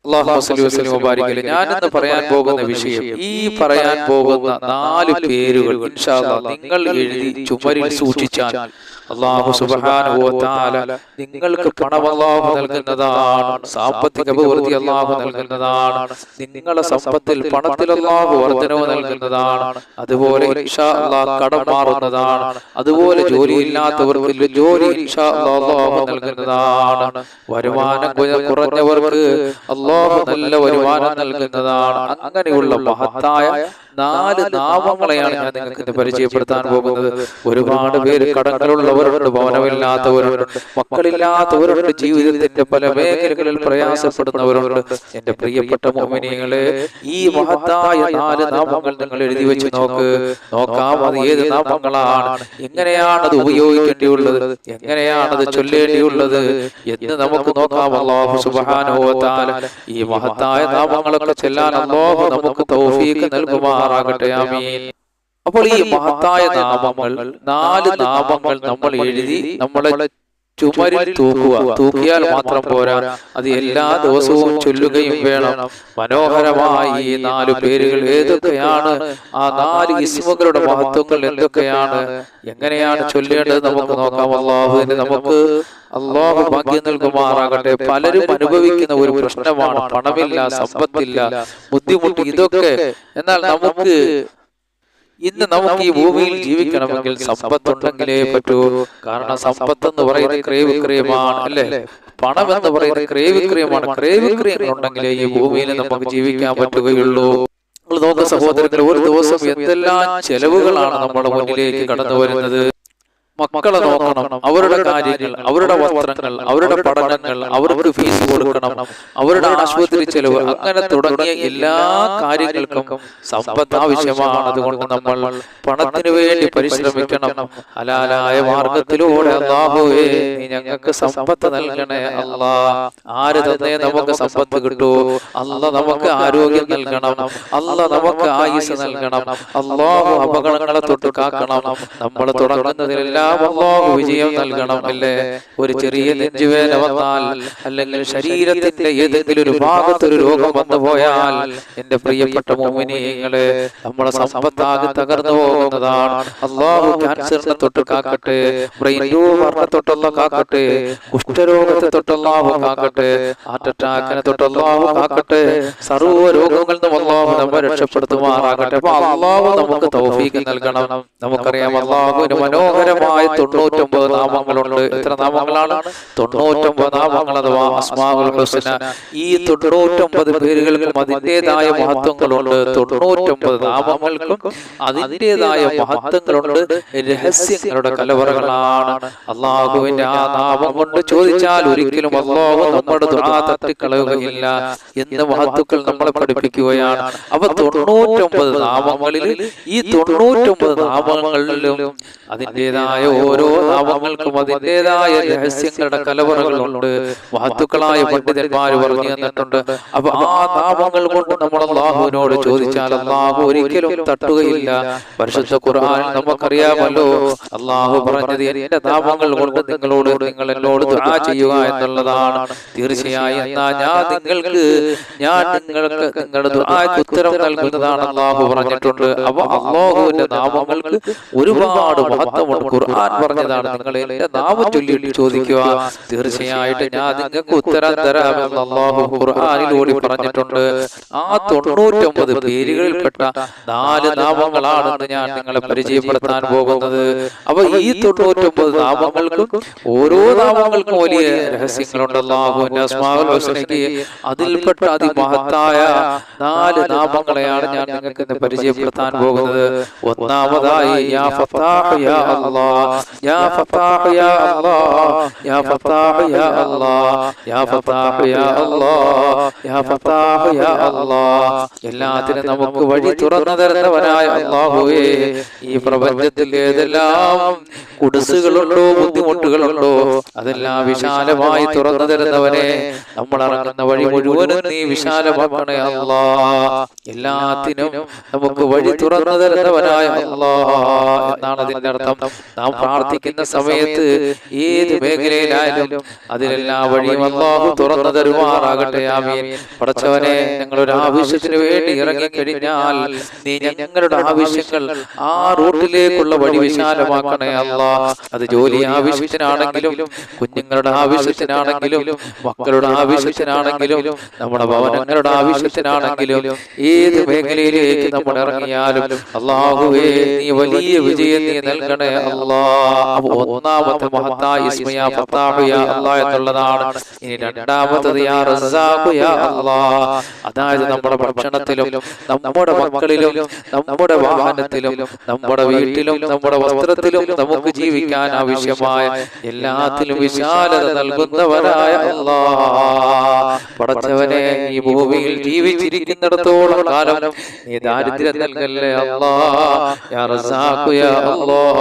അല്ലാഹുമ്മ സ്വല്ലി വസല്ലിം വബാരിക് അലൈഹി. ഞാൻ ഇന്ന് പറയാൻ പോകുന്ന വിഷയം, ഈ പറയാൻ പോകുന്ന 4 പേരുകൾ ഇൻഷാ അല്ലാഹ് നിങ്ങൾ എഴുതി ചുമരിൽ സൂക്ഷിച്ചാൽ അല്ലാഹു സുബ്ഹാനഹു വ തആല നിങ്ങൾക്ക് പണം അല്ലാഹു നൽകുന്നതാണ്, സാമ്പത്തിക അഭിവൃദ്ധി അല്ലാഹു നൽകുന്നതാണ്, നിങ്ങളുടെ സമ്പത്തിൽ പണത്തിൽ അല്ലാഹു വർധനവ് നൽകുന്നതാണ്. അതുപോലെ ഇൻഷാ അല്ലാഹ് കടം മാറുന്നതാണ്. അതുപോലെ ജോലി ഇല്ലാത്തവർക്ക് ജോലി ഇൻഷാ അല്ലാഹു നൽകുന്നതാണ്. വരുമാനം കുറഞ്ഞവർക്ക് അല്ലാഹു നല്ല വരുമാനം നൽകുന്നതാണ്. അങ്ങനെയുള്ള മഹത്തായ 4 നാമങ്ങളെയാണ് ഞാൻ നിങ്ങൾക്ക് പരിചയപ്പെടുത്താൻ പോകുന്നത്. ഒരുപാട് പേര് കടങ്ങളുള്ളവരുണ്ട്, ഭവനമില്ലാത്തവരുണ്ട്, മക്കളില്ലാത്തവരുണ്ട്, ജീവിതത്തിന്റെ പല മേഖലകളിൽ പ്രയാസപ്പെടുന്നവരുണ്ട്. എന്റെ പ്രിയപ്പെട്ട മുഅ്മിനീങ്ങളെ, ഈ മഹത്തായ 4 നാമങ്ങൾ നിങ്ങൾ എഴുതി വെച്ച് നോക്കാം. അത് ഏത് നാമങ്ങളാണ്, എങ്ങനെയാണത് ഉപയോഗിക്കേണ്ടിയുള്ളത്, എങ്ങനെയാണത് ചൊല്ലേണ്ടിയുള്ളത് എന്ന് നമുക്ക് നോക്കാം. അല്ലാഹു സുബ്ഹാനഹു വ തആല ഈ മഹത്തായ നാമങ്ങളൊക്കെ ചൊല്ലാൻ അല്ലാഹു നമുക്ക് തൗഫീഖ് നൽകുമാറാകട്ടെ. ആമീൻ. അപ്പോൾ ഈ മഹത്തായ നാമങ്ങൾ 4 നാമങ്ങൾ നമ്മൾ എഴുതി നമ്മളെ ചുമരിൽ തൂക്കിയാൽ മാത്രം പോരാ, അത് എല്ലാ ദിവസവും ചൊല്ലുകയും വേണം. മനോഹരമായി ഈ 4 പേരുകൾ ഏതൊക്കെയാണ്, ആ 4 ഇസ്മുകളുടെ മഹത്വങ്ങൾ എന്തൊക്കെയാണ്, എങ്ങനെയാണ് ചൊല്ലേണ്ടത് നമുക്ക് നോക്കാം. അല്ലാഹു ഭാഗ്യം നൽകുമാറാകട്ടെ. പലരും അനുഭവിക്കുന്ന ഒരു പ്രശ്നമാണ് പണമില്ല, സമ്പത്തില്ല, ബുദ്ധിമുട്ട്, ഇതൊക്കെ. എന്നാൽ ഇന്ന് നമുക്ക് ഈ ഭൂമിയിൽ ജീവിക്കണമെങ്കിൽ സമ്പത്തുണ്ടെങ്കിലേ പറ്റൂ. കാരണം സമ്പത്ത് എന്ന് പറയുന്നത് ക്രയവിക്രയമാണ്, അല്ലേ? പണം എന്ന് പറയുന്നത് ക്രയവിക്രയമാണ്. ക്രയവിക്രയങ്ങൾ ഉണ്ടെങ്കിലേ ഈ ഭൂമിയിൽ നമുക്ക് ജീവിക്കാൻ പറ്റുകയുള്ളൂ. നോക്ക് സഹോദരങ്ങൾ, ഒരു ദിവസം എന്തെല്ലാം ചെലവുകളാണ് നമ്മുടെ മുന്നിലേക്ക് കടന്നു വരുന്നത്. മക്കളെ നോക്കണം, അവരുടെ കാര്യങ്ങൾ, അവരുടെ വസ്ത്രങ്ങൾ, അവരുടെ പഠനങ്ങൾ, അവർക്ക് ഫീസ് കൊടുക്കണം, അവരുടെ ആശുപത്രി ചെലവ്, അങ്ങനെ തുടങ്ങിയ എല്ലാ കാര്യങ്ങൾക്കും സമ്പത്ത് ആവശ്യമാണ്. അതുകൊണ്ട് നമ്മൾ പണത്തിന് വേണ്ടി പരിശ്രമിക്കണം. ഹലാലായ മാർഗത്തിലൂടെ അല്ലാഹുവേ നീ ഞങ്ങൾക്ക് സമ്പത്ത് നൽകണേ അല്ലാ. ആര് തന്നേ നമുക്ക് സമ്പത്ത് കിട്ടൂ? അല്ലാഹ് നമുക്ക് ആരോഗ്യം നൽകണം, അല്ലാഹ് നമുക്ക് ആയുസ് നൽകണം, അല്ലാഹു അപകടങ്ങളെ തൊട്ട് കാക്കണം. നമ്മൾ തുടങ്ങുന്നതിലെല്ലാം അല്ലാഹു വിജയം നൽകണം, അല്ലേ? ഒരു ചെറിയ നെഞ്ചുവേദന വന്നാൽ, അല്ലെങ്കിൽ ശരീരത്തിന്റെ ഏതെങ്കിലും ഒരു ഭാഗത്തൊരു രോഗം വന്നു പോയാൽ, എന്റെ പ്രിയപ്പെട്ട മുഅ്മിനീങ്ങളെ, നമ്മുടെ സമ്പത്താകെ തകർന്നു പോകുന്നതാണ്. അല്ലാഹു ക്യാൻസറിനെ തൊട്ട് കാക്കട്ടെ, ബ്രെയിൻ ട്യൂമറിനെ തൊട്ടുള്ള കാക്കട്ടെ, കുഷ്ഠരോഗത്തെ തൊട്ടുള്ളാഹു കാക്കട്ടെ, ഹാർട്ട് അറ്റാക്കിനെ തൊട്ടുള്ളാഹു കാക്കട്ടെ, സർവ്വ രോഗങ്ങളിൽ നിന്നും അല്ലാഹു നമ്മെ രക്ഷപ്പെടുത്തുമാറാകട്ടെ. അപ്പൊ അല്ലാഹു നമുക്ക് തൗഫീഖ് നൽകണം. നമുക്കറിയാം അല്ലാഹുവിന് മനോഹരമായ 99 നാമങ്ങളുണ്ട്. എത്ര നാമങ്ങളാണ്? 99 നാമങ്ങൾ, അഥവാ അസ്മാഉൽ ഹുസ്ന. ഈ 99 പേരുകൾക്കും അതിൻ്റെതായ മഹത്വങ്ങളുണ്ട്. 99 നാമങ്ങൾക്കും അതിൻ്റെതായ മഹത്വങ്ങളുണ്ട്. രഹസ്യങ്ങളുടെ കലവറകളാണ്. അല്ലാഹുവിന്റെ ആ നാമം കൊണ്ട് ചോദിച്ചാൽ ഒരിക്കലും അല്ലാഹു നമ്മുടെ ദുആ തട്ടിക്കളയുകയില്ല എന്ന് മഹത്തുക്കൾ നമ്മളെ പഠിപ്പിക്കുകയാണ്. അപ്പൊ 99 നാമങ്ങളിൽ, ഈ 99 നാമങ്ങളിലും അതിൻ്റെതായ ഓരോ നാമങ്ങൾക്കും അതിൻ്റെതായ രഹസ്യങ്ങളുടെ കലവറകളുണ്ട്. മഹത്തുക്കളായ പണ്ഡിതന്മാര് പറഞ്ഞു തന്നിട്ടുണ്ട്. അപ്പൊ ആ നാമങ്ങൾ കൊണ്ട് നമ്മൾ അല്ലാഹുവിനോട് ചോദിച്ചാൽ അല്ലാഹു ഒരിക്കലും തട്ടുകയില്ല. പരിശുദ്ധ ഖുർആനിൽ നമുക്കറിയാമല്ലോ, അല്ലാഹു പറഞ്ഞത് എന്റെ നാമങ്ങൾ കൊണ്ട് നിങ്ങൾ എന്നോട് ദുആ ചെയ്യുക എന്നുള്ളതാണ്. തീർച്ചയായും എന്നാ ഞാൻ നിങ്ങൾക്ക് നിങ്ങളുടെ ദുആക്ക് ഉത്തരം നൽകുന്നതാണ് അല്ലാഹു പറഞ്ഞിട്ടുണ്ട്. അപ്പൊ അല്ലാഹുവിന്റെ നാമങ്ങൾക്ക് ഒരുപാട് മഹത്വമുണ്ട്. ഖുർആൻ പറഞ്ഞതാണ്, നിങ്ങൾ എന്റെ നാമം ചൊല്ലി ചോദിക്കുക, തീർച്ചയായിട്ടും ഞാൻ നിങ്ങൾക്ക് ഉത്തരം തരാമെന്ന് അല്ലാഹു ഖുർആനിലൂടെ പറഞ്ഞിട്ടുണ്ട്. ആ 99 പേരുകളിൽപ്പെട്ട 4 നാമങ്ങളാണെന്ന് ഞാൻ നിങ്ങളെ പരിചയപ്പെടുത്താൻ പോകുന്നത്. അപ്പൊ ഈ 99 നാമങ്ങൾക്കും ഓരോ നാമങ്ങൾക്കും വലിയ രഹസ്യങ്ങളുണ്ട്. അല്ലാഹുവിന്റെ അസ്മാഉൽ ഹുസ്നയ്ക്ക് അതിൽപ്പെട്ട അതിമഹത്തായ 4 നാമങ്ങളെയാണ് ഞാൻ നിങ്ങൾക്ക് ഇന്ന് പരിചയപ്പെടുത്താൻ പോകുന്നത്. ഒന്നാമതായി യാ ഫത്താഹ് യാ അല്ലാഹ്, യാ ഫത്താഹ് യാ അല്ലാഹ്, യാ ഫത്താഹ് യാ അല്ലാഹ്, യാ ഫത്താഹ് യാ അല്ലാഹ്, യാ ഫത്താഹ് യാ അല്ലാഹ്. എല്ലാത്തിനും നമുക്ക് വഴി തുറന്നു തരുന്നവനായ അല്ലാഹുവേ, ഈ പ്രപഞ്ചത്തിൽ ഏതെല്ലാം കുടിസുകളുണ്ടോ, ബുദ്ധിമുട്ടുകളുണ്ടോ, അതെല്ലാം വിശാലമായി തുറന്നു തരുന്നവനെ, നമ്മൾ ഇറങ്ങുന്ന വഴി മുഴുവനും നീ വിശാലമാക്കണേ അല്ലാഹ്. എല്ലാത്തിനും നമുക്ക് വഴി തുറന്നു തരുന്നവനായ അല്ലാഹ് എന്നാണ് അതിന്റെ അർത്ഥം. നാം പ്രാർത്ഥിക്കുന്ന സമയത്ത് ഏത് മേഖലയിലായാലും അതിലെല്ലാ വഴിയും അല്ലാഹു തുറന്നു തരുമാറാകട്ടെ. ആമീൻ. പടച്ചവനെ, ഞങ്ങളൊരു ആവശ്യത്തിന് വേണ്ടി ഇറങ്ങിക്കഴിഞ്ഞാൽ നീ ഞങ്ങളുടെ ആവശ്യങ്ങൾ ആ റൂട്ടിലേക്കുള്ള വഴി വിശാലമാക്കണേ അല്ലാ. അത് ജോലി ആവശ്യത്തിനാണെങ്കിലും, കുഞ്ഞുങ്ങളുടെ ആവശ്യത്തിനാണെങ്കിലും, മക്കളുടെ ആവശ്യത്തിനാണെങ്കിലും, നമ്മുടെ ഭവനങ്ങളുടെ ആവശ്യത്തിനാണെങ്കിലും, ഏത് മേഖലയിലേക്ക് നമ്മൾ ഇറങ്ങിയാലും അല്ലാഹുവേ നീ വലിയ വിജയം നീ നൽകണേ അല്ലാ. ഒന്നാമത്തെ മഹത്തായ ഇസ്മ യാ ഫത്താഹു യാ അല്ലാഹ് എന്നുള്ളതാണ്. ഇനി രണ്ടാമത്തത് യാ റസ്സാഖു യാ അല്ലാഹ്. അതായത് നമ്മുടെ ഭക്ഷണത്തിലും, നമ്മുടെ മക്കളിലും, നമ്മുടെ വാഹനത്തിലും, നമ്മുടെ വീട്ടിലും, നമ്മുടെ വസ്ത്രത്തിലും, നമുക്ക് ജീവിക്കാൻ ആവശ്യമായ എല്ലാത്തിലും വിശാലത നൽകുന്നവനായ അല്ലാഹ്. പടച്ചവനെ, ഈ ഭൂമിയിൽ ജീവിച്ചിരിക്കുന്നിടത്തോളം കാലം നീ ദാരിദ്ര്യം നൽകല്ലേ അല്ലാഹ്. യാ റസ്സാഖു യാ അല്ലാഹ്.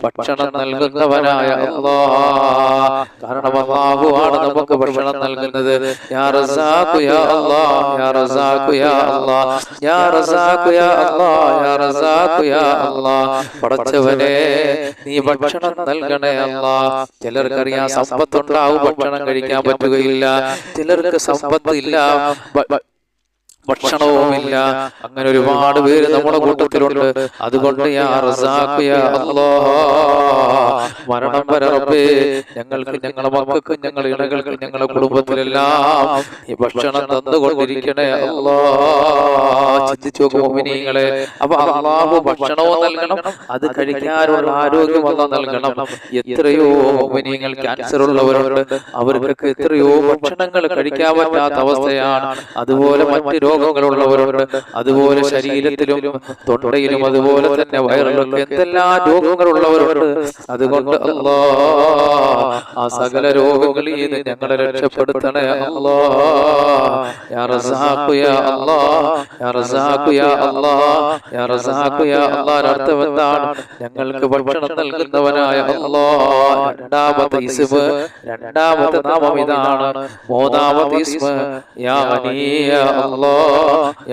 ഭക്ഷണം നൽകുന്നവനായ അല്ലാഹ്. കാരണം അല്ലാഹു ആണ് നമുക്ക് ഭക്ഷണം നൽകുന്നത്. യാ റസ്സാഖു യാ അല്ലാഹ്. യാ റസ്സാഖു യാ അല്ലാഹ്. യാ റസ്സാഖു യാ അല്ലാഹ്. യാ റസ്സാഖു യാ അല്ലാഹ്. പടച്ചവനെ, നീ ഭക്ഷണം നൽകണേ അല്ലാഹ്. ചിലർക്കറിയാം സമ്പത്തുണ്ടാവും, ഭക്ഷണം കഴിക്കാൻ പറ്റുകയില്ല. ചിലർക്ക് സമ്പത്ത് ഇല്ല, ഭക്ഷണവുമില്ല. അങ്ങനെ ഒരുപാട് പേര് നമ്മുടെ കൂട്ടത്തിലുണ്ട്. അതുകൊണ്ട് യാ റസ്സാഖു യാ അല്ലാഹ്, മരണം വരെ റബ്ബേ ഞങ്ങൾക്ക്, ഞങ്ങളുടെ മക്കൾക്കും, ഞങ്ങളുടെ ഇണകൾക്കും, ഞങ്ങളുടെ കുടുംബത്തിലെല്ലാം ഈ ഭക്ഷണം തന്നുകൊണ്ടിരിക്കണേ അല്ലാഹ്. ചിന്തിച്ചു നോക്കും മുഅ്മിനീങ്ങളെ. അപ്പൊ അല്ലാഹു ഭക്ഷണവും നൽകണം, അത് കഴിക്കാനുള്ള ആരോഗ്യം അല്ലാഹു നൽകണം. എത്രയോ മുഅ്മിനീങ്ങൾ ക്യാൻസർ ഉള്ളവരുണ്ട്, അവർക്ക് എത്രയോ ഭക്ഷണങ്ങൾ കഴിക്കാൻ പറ്റാത്ത അവസ്ഥയാണ്. അതുപോലെ മറ്റു രോഗങ്ങളുള്ളവരുണ്ട്, അതുപോലെ ശരീരത്തിലും തൊണ്ടയിലും അതുപോലെ തന്നെ വയറിലൊക്കെ എന്തെല്ലാം രോഗങ്ങളുള്ളവരുണ്ട്. അതുകൊണ്ട് അല്ലാഹ് ആ സകല രോഗങ്ങളിൽ നിന്ന് ഞങ്ങളെ രക്ഷപ്പെടുത്തണേ അല്ലാഹ്. യാ റസ്സാഖു യാ അല്ലാഹ്. യാ റസ്സാഖു യാ അല്ലാഹ്. യാ റസ്സാഖു യാ അല്ലാഹ്. അർത്ഥം എന്താണ്? ഞങ്ങൾക്ക് ഭക്ഷണം നൽകുന്നവനായ അല്ലാഹ്. രണ്ടാമത്തെ ഇസ്മ, രണ്ടാമത്തെ നാമം ഇതാണ്. മൂന്നാമത്തെ ഇസ്മ യാ ഗനീ യാ അല്ലാഹ്.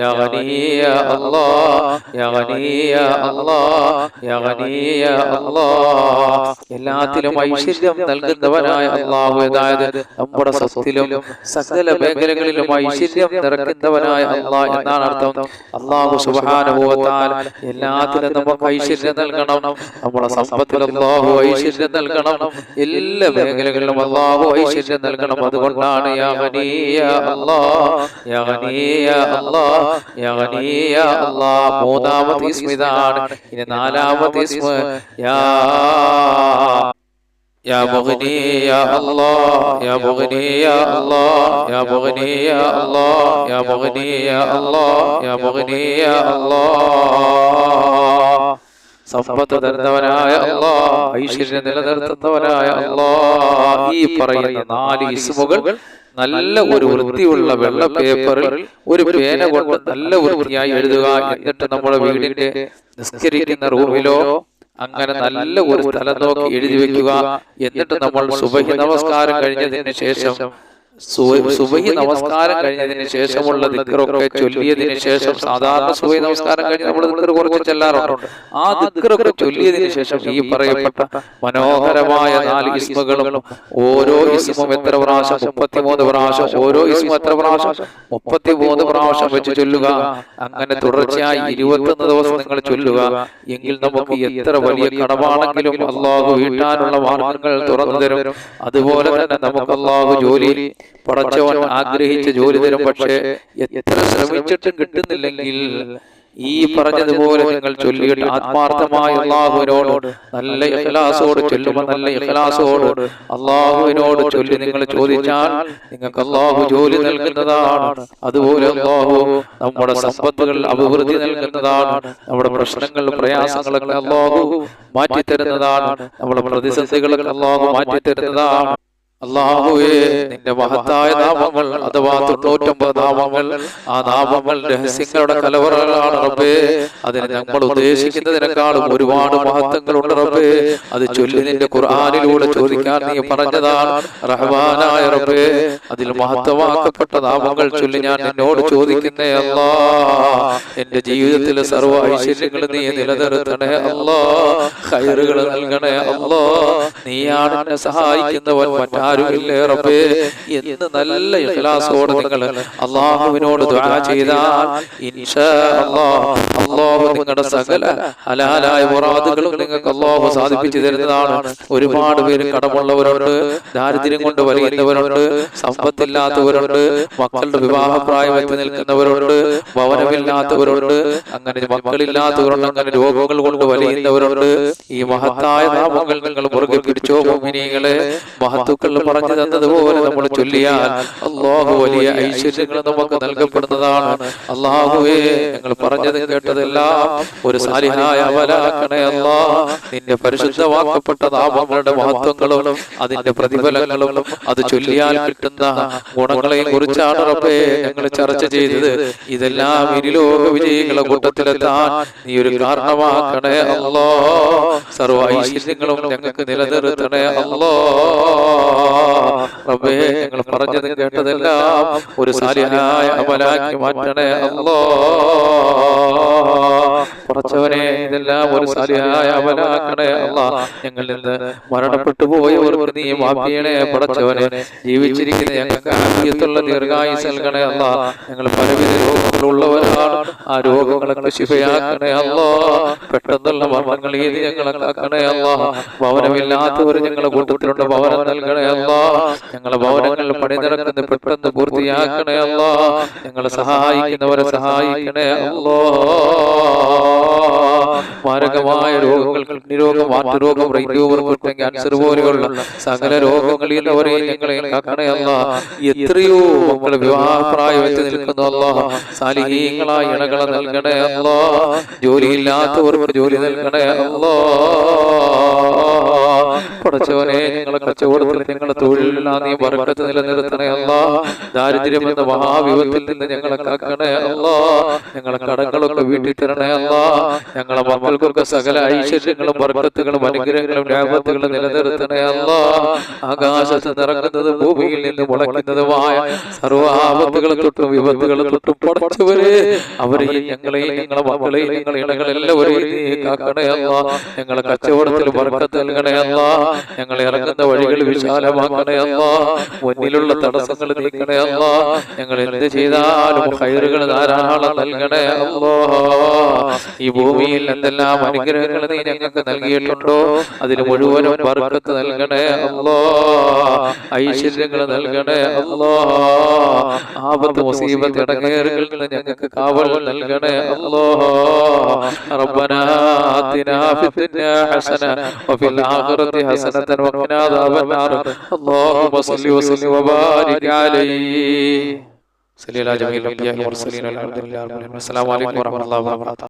യാ ഗനീ യാ അല്ലാഹ്. യാ ഗനീ യാ അല്ലാഹ്. യാ ഗനീ യാ അല്ലാഹ്. എല്ലാത്തിലും ഐശ്വര്യം നൽകുന്നവനായ അല്ലാഹു. അതായത് നമ്മുടെ സ്വത്തിലും സകല മേഖലകളിലും ഐശ്വര്യം നിറയ്ക്കുന്നവനായ അല്ലാഹ് എന്നാണ് അർത്ഥം. അല്ലാഹു സുബ്ഹാനഹു വ തആല എല്ലാത്തിലും നമുക്ക് ഐശ്വര്യം നൽകണം. നമ്മുടെ സമ്പത്തിൽ അല്ലാഹു ഐശ്വര്യം നൽകണം. എല്ലാ മേഖലകളിലും അല്ലാഹു ഐശ്വര്യം നൽകണം. അതുകൊണ്ടാണ് യാ ഗനീ യാ അല്ലാഹ്. യാ ഗനീ യാ അല്ലാഹ്. യാ ഗനീ യാ അല്ലാഹ്. മൂന്നാമത്തെ ഇസ്മ ഇതാണ്. ഇനി നാലാമത്തെ ഇസ്മ യാ യാ മുഗ്നി യാ അല്ലാഹ്. യാ മുഗ്നി യാ അല്ലാഹ്. യാ മുഗ്നി യാ അല്ലാഹ്. യാ മുഗ്നി യാ അല്ലാഹ്. യാ മുഗ്നി യാ അല്ലാഹ്. സമ്പത്ത് തരുന്നവനായ അല്ലാഹ്, ഐശ്വര്യം നിലനിർത്തുന്നവനായ അല്ലാഹ്. ഈ പറയുന്ന 4 ഇസ്മുകൾ നല്ല ഒരു വൃത്തിയുള്ള വെള്ള പേപ്പറിൽ ഒരു പേന കൊണ്ട് നല്ല വൃത്തിയായി എഴുതുക. എന്നിട്ട് നമ്മുടെ വീടിന്റെ നിസ്കരിക്കുന്ന റൂമിലോ അങ്ങനെ നല്ല ഒരു സ്ഥലം നോക്കി എഴുതി വെക്കുക. എന്നിട്ട് നമ്മൾ സുബഹി നമസ്കാരം കഴിഞ്ഞതിന് ശേഷം, സുബഹി നമസ്കാരം കഴിഞ്ഞതിന് ശേഷമുള്ള ദിക്റൊക്കെ ചൊല്ലിയതിന് ശേഷം, സാധാരണ സുബഹി നമസ്കാരം കഴിഞ്ഞ് നമ്മൾ ദിക്ർ കുറച്ച് ചെല്ലാറുണ്ട്. ആ ദിക്റൊക്കെ ചൊല്ലിയതിന് ശേഷം ഈ പറയപ്പെട്ട മനോഹരമായ 4 ഇസ്മുകളും, ഓരോ ഇസ്മും എത്ര പ്രാവശ്യം? 33 പ്രാവശ്യം. ഓരോ ഇസ്മും എത്ര പ്രാവശ്യം? 33 പ്രാവശ്യം വെച്ച് ചൊല്ലുക. അങ്ങനെ തുടർച്ചയായി 21 ദിവസം നിങ്ങൾ ചൊല്ലുക. എങ്കിൽ നമുക്ക് എത്ര വലിയ കടമാണെങ്കിലും അല്ലാഹു വീട്ടാനുള്ള മാർഗങ്ങൾ തുറന്നു തരും. അതുപോലെ തന്നെ നമുക്ക് അല്ലാഹു ജോലി, പടച്ചവൻ ആഗ്രഹിച്ച ജോലി തരും. പക്ഷേ എത്ര ശ്രമിച്ചിട്ടും കിട്ടുന്നില്ലെങ്കിൽ ഈ പറഞ്ഞതുപോലെ നിങ്ങൾ ചൊല്ലിയിട്ട് ആത്മാർത്ഥമായ അല്ലാഹുവിനോട് നല്ല ഇഖ്ലാസോട് ചൊല്ലുമ്പോൾ, നല്ല ഇഖ്ലാസോട് അല്ലാഹുവിനോട് ചൊല്ലി നിങ്ങൾ ചോദിച്ചാൽ നിങ്ങൾക്ക് അല്ലാഹു ജോലി നൽകുന്നതാണ്. അതുപോലെ അല്ലാഹു നമ്മുടെ സമ്പത്തുകൾ അഭിവൃദ്ധി നൽകുന്നതാണ്. നമ്മുടെ പ്രശ്നങ്ങൾ, പ്രയാസങ്ങളൊക്കെ അല്ലാഹു മാറ്റിത്തരുന്നതാണ്. നമ്മുടെ പ്രതിസന്ധികളൊക്കെ അല്ലാഹു മാറ്റിത്തരുന്നതാണ്. അല്ലാഹുവേ നിന്റെ മഹത്തായ നാമങ്ങൾ അഥവാ 99 നാമങ്ങൾ, ആ നാമങ്ങൾ രഹസ്യങ്ങളുടെ കലവറകളാണ് റബ്ബേ. അതിന് നമ്മൾ ഉദ്ദേശിക്കുന്നതിനേക്കാളും ഒരുപാട് മഹത്വങ്ങളുണ്ട് റബ്ബേ. അത് ചൊല്ലി നിന്റെ ഖുർആനിലൂടെ ചോദിക്കാൻ നീ പറഞ്ഞതാണ് റഹ്മാനായ റബ്ബേ. അതിൽ മഹത്വമാക്കപ്പെട്ട നാമങ്ങൾ ചൊല്ലി ഞാൻ നിന്നോട് ചോദിക്കുന്നേ അല്ലാ, എന്റെ ജീവിതത്തിലെ സർവ്വ ഐശ്വര്യങ്ങൾ നീ നിലനിർത്തണേ അല്ലാ, ഖൈറുകൾ നൽകണേ അല്ലാ. നീയാണ് എന്നെ സഹായിക്കുന്നവൻ, മറ്റാരുമില്ലേ റബ്ബേ എന്ന് നല്ല ഇഖ്ലാസോടെ നിങ്ങൾ അല്ലാഹുവിനോട് ദുആ ചെയ്താൽ ഇൻഷാ അല്ലാഹ് അല്ലാഹു നിങ്ങളുടെ സകല ഹലാലായ മുറാദുകളും നിങ്ങൾക്ക് അല്ലാഹു സാധിപ്പിച്ചു തരുന്നതാണ്. ഒരുപാട് പേര് കടമുള്ളവരുണ്ട്, ദാരിദ്ര്യം കൊണ്ട് വലിയുന്നവരുണ്ട്, സമ്പത്തില്ലാത്തവരുണ്ട്, മക്കളുടെ വിവാഹപ്രായം എത്തി നിൽക്കുന്നവരുണ്ട്, ഭവനമില്ലാത്തവരുണ്ട്, അങ്ങനെ മക്കളില്ലാത്തവരുണ്ട്, അങ്ങനെ രോഗങ്ങൾ കൊണ്ട് വലിയുന്നവരുണ്ട്. ഈ മഹത്തായ നാമങ്ങൾ നിങ്ങൾ മുറുകെ പിടിച്ചോ മുഅ്മിനീങ്ങളെ. മഹത്തുക്കൾ പറഞ്ഞു തന്നതുപോലെ നമ്മൾ ചൊല്ലിയാൽ അല്ലാഹു വലിയ ഐശ്വര്യങ്ങൾ നമുക്ക് നൽകപ്പെടുന്നതാണ്. അല്ലാഹുവേ ഞങ്ങൾ പറഞ്ഞത് കേട്ടതെല്ലാം ഒരു സാലിഹായ അമലാക്കണേ അല്ലാ. നിന്റെ പരിശുദ്ധമാക്കപ്പെട്ട നാമങ്ങളുടെ മഹത്വങ്ങളും അതിന്റെ പ്രതിഫലങ്ങളും അത് ചൊല്ലിയാൽ കിട്ടുന്ന ഗുണങ്ങളെയും കുറിച്ചാണ് റബ്ബേ ഞങ്ങൾ ചർച്ച ചെയ്തത്. ഇതെല്ലാം ഇരുലോക വിജയികളെ കൂട്ടത്തിലെത്താൻ നീ ഒരു കാരണമാക്കണേ അല്ലാ. സർവ്വ ഐശ്വര്യങ്ങളും ഞങ്ങൾക്ക് നിലനിർത്തണേ അല്ലാ. റബ്ബേ ഞങ്ങൾ പറഞ്ഞത് കേട്ടതെല്ലാം ഒരു സാലിഹായ അമലാക്കി മാറ്റണേ അല്ലാ. പടച്ചവനെ ഇതെല്ലാം ഒരു സാലിഹായ അമലാക്കണേ അല്ലാ. ഞങ്ങളിൽ നിന്ന് മരണപ്പെട്ടു പോയവർക്ക് നീ മാഫ് ചെയ്യണേ പടച്ചവനെ. ജീവിച്ചിരിക്കുന്ന ഞങ്ങൾക്ക് ആഫിയത്തുള്ള ദീർഘായുസ്സ് നൽകണേ അല്ലാ. ഞങ്ങൾ പലവിധ രോഗങ്ങളുള്ളവരാണ്, ആ രോഗങ്ങളൊക്കെ ശിഫയാക്കണേ അല്ലാ. പെട്ടെന്നുള്ള മരണങ്ങളിൽ നിന്ന് ഞങ്ങളെ കാക്കണേ അല്ലാ. ഭവനമില്ലാത്തവർ ഞങ്ങളുടെ കൂട്ടത്തിലുണ്ട്, ഭവനം നൽകണേ അല്ലാ. ഞങ്ങളെ ഭവനങ്ങളിൽ പണി നടക്കുന്ന പെട്ടെന്ന് പൂർത്തിയാക്കണേ അല്ലാ. ഞങ്ങളെ സഹായിക്കുന്നവരെ സഹായിക്കണേ അല്ലാ. മാരകമായ രോഗങ്ങൾ, കിഡ്നിരോഗം, വാട്ടുരോഗം, റൈറ്റോവർ, ക്യാൻസർ പോലെയുള്ള സകല രോഗങ്ങളിൽ അവരെ ഞങ്ങളെ കാക്കണേ അല്ലാ. എത്രയോ മക്കളെ വിവാഹപ്രായം എത്തി നിൽക്കുന്നു അല്ലാ. സാലിഹീങ്ങളായ ഇണകളെ നൽകണേ അല്ലാ. ജോലിയില്ലാത്തവർക്ക് ജോലി നൽകണേ അല്ലാ. പടച്ചവനെ ഞങ്ങളെ കച്ചവടത്തിൽ ഞങ്ങളെ തൊഴിലെല്ലാം നീ ബർക്കത്ത് നിലനിർത്തണേ അല്ലാ. ദാരിദ്ര്യം എന്ന മഹാവിപത്തിൽ നിന്ന് ഞങ്ങളെ കാക്കണേ അല്ലാ. ഞങ്ങളെ കടങ്ങളൊക്കെ വീട്ടി തരണേ അല്ലാ. ഞങ്ങളെ മക്കൾക്കൊക്കെ സകല ഐശ്വര്യങ്ങളും ബർക്കത്തുകളും അനുഗ്രഹങ്ങളും ലാഭത്തുകളും നിലനിർത്തണേ അല്ലാ. ആകാശത്ത് നിറങ്ങുന്നത് ഭൂമിയിൽ നിന്ന് മുളയ്ക്കുന്നതുമായ സർവ്വ ആപത്തുകളെ തൊട്ടും വിപത്തുകളെ തൊട്ടും പടച്ചവരെ അവരെയും ഞങ്ങളെയും ഞങ്ങളെ മക്കളെയും ഞങ്ങളെ ഇണകളെല്ലാവരെയും നീ കാക്കണേ അല്ലാ. ഞങ്ങളെ കച്ചവടത്തിൽ ബർക്കത്ത് നൽകണേ അല്ലാ. ഞങ്ങൾ ഇറങ്ങുന്ന വഴികൾ വിശാലമാക്കണേ അല്ലാ. മുന്നിലുള്ള തടസ്സങ്ങൾ നീക്കണേ അല്ലാ. ഞങ്ങൾ എന്ത് ചെയ്താലും ഖൈറുകൾ ധാരാളം നൽകണേ അല്ലാ. ഈ ഭൂമിയിൽ എന്തെല്ലാം അനുഗ്രഹങ്ങൾ നീ ഞങ്ങൾക്ക് നൽകിയിട്ടുണ്ടോ അതിൽ മുഴുവനും ബർക്കത്ത് നൽകണേ അല്ലാ. ഐശ്വര്യങ്ങൾ നൽകണേ അല്ലാ. ആപത്ത് മുസീബത്ത് ഇടങ്ങേറുകളിൽ നിന്ന് ഞങ്ങൾക്ക് കാവൽ നൽകണേ അല്ലാ. റബ്ബനാ ആതിനാ ഫിദ്ദുനിയാ ഹസന വഫിൽ ആഖിറതി ഹസനതൻ വഖിനാ അദാബന്നാർ. അല്ലാഹുമ്മ സ്വല്ലി വസല്ലിം വബാരിക് അലൈഹി. സല്ലല്ലാഹു അലൈഹി വസല്ലം. അസ്സലാമു അലൈക്കും വറഹ്മത്തുള്ളാഹി വബറകാതുഹു.